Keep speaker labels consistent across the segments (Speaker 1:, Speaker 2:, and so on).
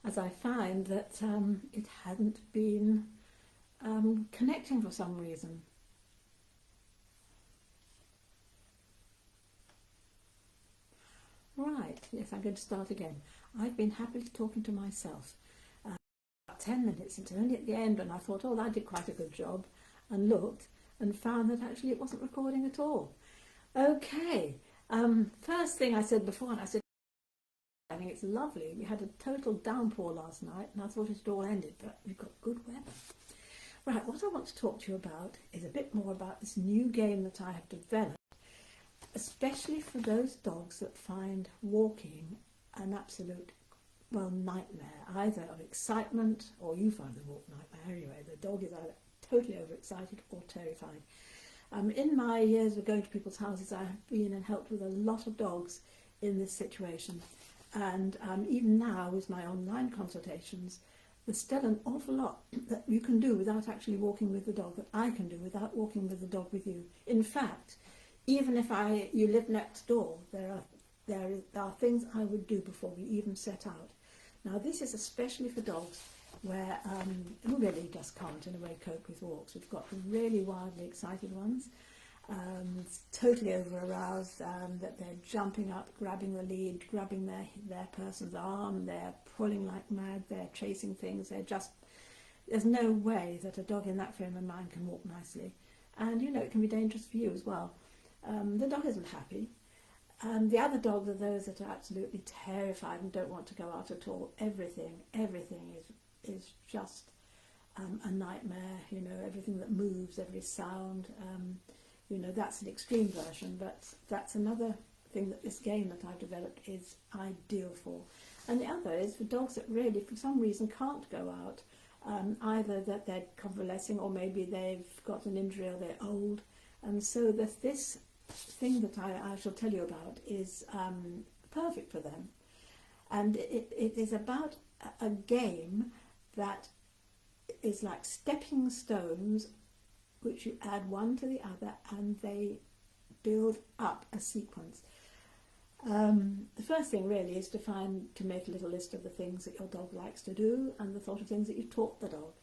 Speaker 1: as I find that it hadn't been connecting for some reason. Right, yes, I'm going to start again. I've been happily talking to myself. About 10 minutes, it's only at the end, and I thought, oh, I did quite a good job, and looked and found that actually it wasn't recording at all. Okay, first thing I said before, and I said, I think it's lovely. We had a total downpour last night, and I thought it had all ended, but we've got good weather. Right, what I want to talk to you about is a bit more about this new game that I have developed, especially for those dogs that find walking an absolute, well, nightmare, either of excitement, or you find the walk nightmare anyway. The dog is either totally overexcited or terrified. In my years of going to people's houses, I have been and helped with a lot of dogs in this situation. And even now, with my online consultations, there's still an awful lot that you can do without actually walking with the dog, that I can do without walking with the dog with you. In fact, even if you live next door, there are things I would do before we even set out. Now, this is especially for dogs where who really just can't in a way cope with walks. We've got the really wildly excited ones, totally over aroused, that they're jumping up, grabbing the lead, grabbing their person's arm, they're pulling like mad, they're chasing things, there's no way that a dog in that frame of mind can walk nicely. And you know, it can be dangerous for you as well. The dog isn't happy. The other dogs are those that are absolutely terrified and don't want to go out at all. Everything is just a nightmare, you know, everything that moves, every sound, you know, that's an extreme version, but that's another thing that this game that I've developed is ideal for. And the other is for dogs that really, for some reason, can't go out, either that they're convalescing or maybe they've got an injury or they're old. And so this thing that I shall tell you about is perfect for them. And it is about a game that is like stepping stones, which you add one to the other and they build up a sequence. The first thing really is to make a little list of the things that your dog likes to do and the sort of things that you've taught the dog.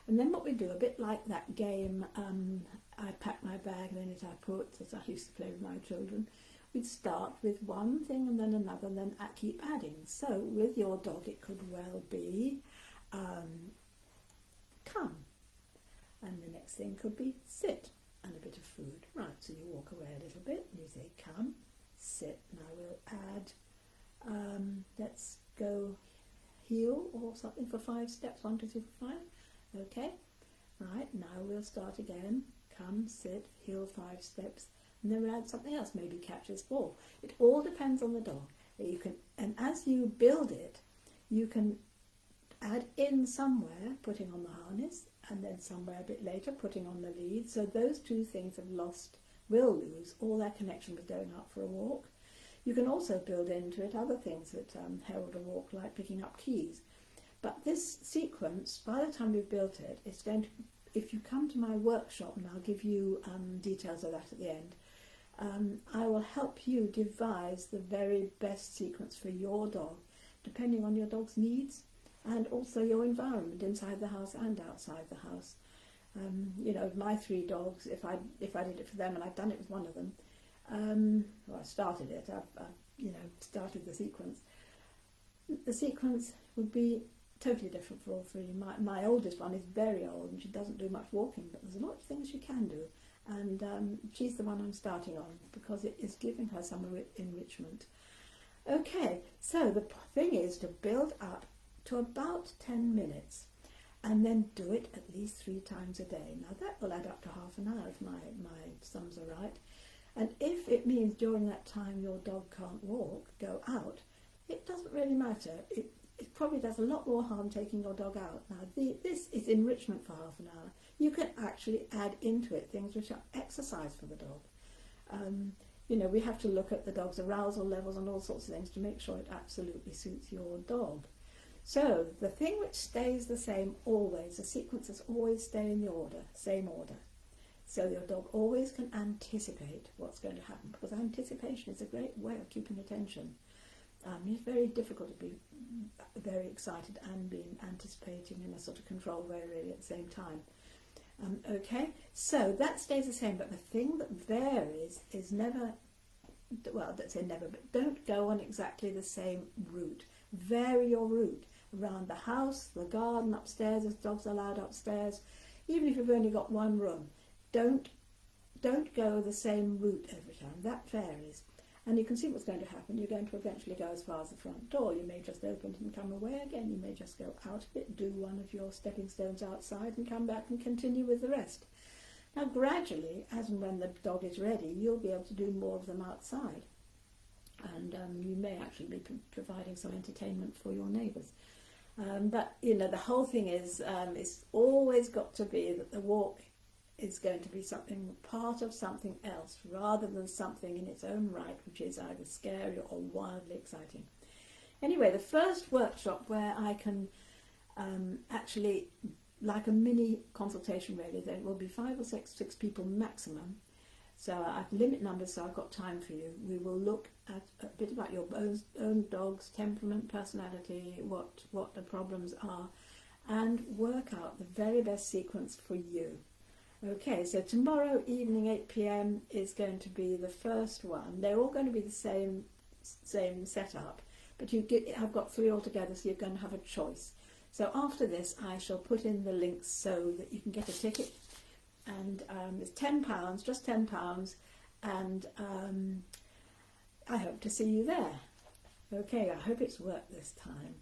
Speaker 1: And then what we do, a bit like that game, I pack my bag and in it I put, as I used to play with my children, we'd start with one thing and then another and then keep adding. So with your dog it could well be come, and the next thing could be sit and a bit of food. Right, so you walk away a little bit and you say come, sit. Now we'll add, let's go heel or something for 5 steps, 1, 2, 3, 4, 5. Okay, right, now we'll start again. Come, sit, heel 5 steps, and then we'll add something else, maybe catch this ball. It all depends on the dog. And as you build it, you can add in somewhere, putting on the harness, and then somewhere a bit later putting on the lead. So those two things will lose all their connection with going out for a walk. You can also build into it other things that herald a walk, like picking up keys. But this sequence, by the time we've built it, it's going to, if you come to my workshop, and I'll give you details of that at the end, I will help you devise the very best sequence for your dog, depending on your dog's needs and also your environment inside the house and outside the house. You know, my 3 dogs, if I did it for them, and I've done it with one of them, well, I started it, I've started the sequence. The sequence would be totally different for all 3. My oldest one is very old and she doesn't do much walking, but there's a lot of things she can do, and she's the one I'm starting on because it is giving her some enrichment. Okay, so the thing is to build up to about 10 minutes and then do it at least 3 times a day. Now that will add up to half an hour if my sums are right. And if it means during that time your dog can't walk, go out, it doesn't really matter. It probably does a lot more harm taking your dog out. Now this is enrichment for half an hour. You can actually add into it things which are exercise for the dog. You know, we have to look at the dog's arousal levels and all sorts of things to make sure it absolutely suits your dog. So the thing which stays the same always, the sequences always stay in the order, same order. So your dog always can anticipate what's going to happen, because anticipation is a great way of keeping attention. It's very difficult to be very excited and being anticipating in a sort of control way really at the same time. Okay, so that stays the same, but the thing that varies is never, well, don't say never, but don't go on exactly the same route. Vary your route around the house, the garden, upstairs, if dogs are allowed upstairs, even if you've only got one room. Don't go the same route every time. That varies. And you can see what's going to happen. You're going to eventually go as far as the front door. You may just open it and come away again. You may just go out of it, do one of your stepping stones outside and come back and continue with the rest. Now gradually, as and when the dog is ready, you'll be able to do more of them outside. And you may actually be providing some entertainment for your neighbours. But, you know, the whole thing is, it's always got to be that the walk is going to be something, part of something else, rather than something in its own right, which is either scary or wildly exciting. Anyway, the first workshop where I can actually, like a mini consultation really, there will be 5 or 6 people maximum. So I limit numbers, so I've got time for you. We will look at a bit about your own dog's temperament, personality, what the problems are, and work out the very best sequence for you. Okay, so tomorrow evening 8 p.m. is going to be the first one. They're all going to be the same setup, but I've got 3 altogether, so you're going to have a choice. So after this, I shall put in the links so that you can get a ticket. And it's £10, just £10, and I hope to see you there. Okay, I hope it's worked this time.